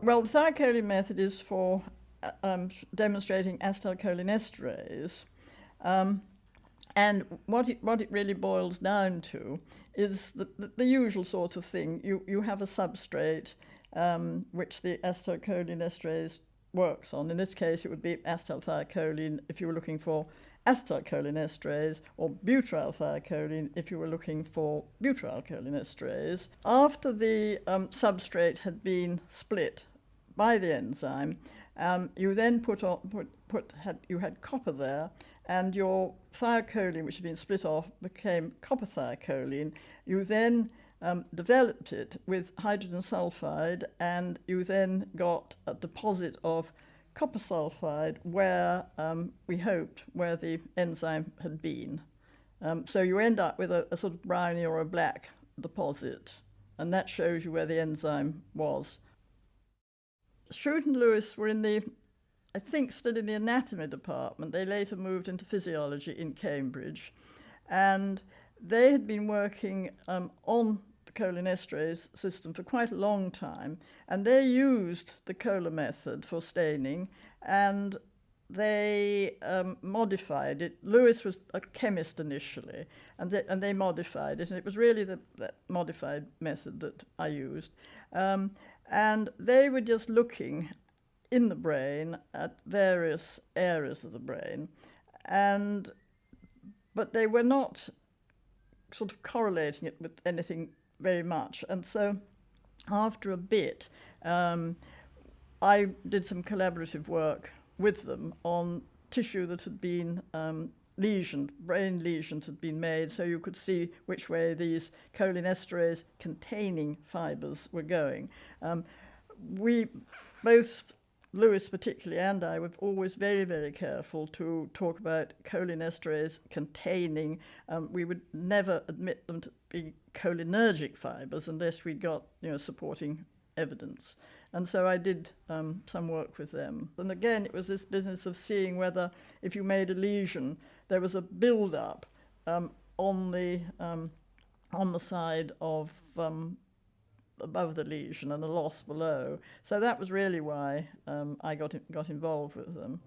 Well, the thiacholine method is for demonstrating acetylcholinesterase. And what it really boils down to is the usual sort of thing. You have a substrate which the acetylcholinesterase works on. In this case, it would be acetylthiocholine if you were looking for acetylcholinesterase, or butyrylthiocholine if you were looking for butyrylcholinesterase. After the substrate had been split by the enzyme, you then you had copper there, and your thiocholine, which had been split off, became copper thiocholine. You then developed it with hydrogen sulfide, and you then got a deposit of copper sulfide where we hoped where the enzyme had been. So you end up with a sort of browny or a black deposit, and that shows you where the enzyme was. Schrute and Lewis were I think still in the anatomy department. They later moved into physiology in Cambridge, and they had been working on the cholinesterase system for quite a long time, and they used the Kohler method for staining, and they modified it. Lewis was a chemist initially, and they modified it, and it was really that modified method that I used. And they were just looking in the brain at various areas of the brain, but they were not sort of correlating it with anything very much. And so after a bit, I did some collaborative work with them on tissue that had been brain lesions had been made, so you could see which way these cholinesterase containing fibers were going. We both, Lewis particularly and I, were always very, very careful to talk about cholinesterase containing. We would never admit them to be cholinergic fibers unless we got supporting evidence. And so I did some work with them. And again, it was this business of seeing whether if you made a lesion, there was a build-up on the side of above the lesion and a loss below. So that was really why I got involved with them.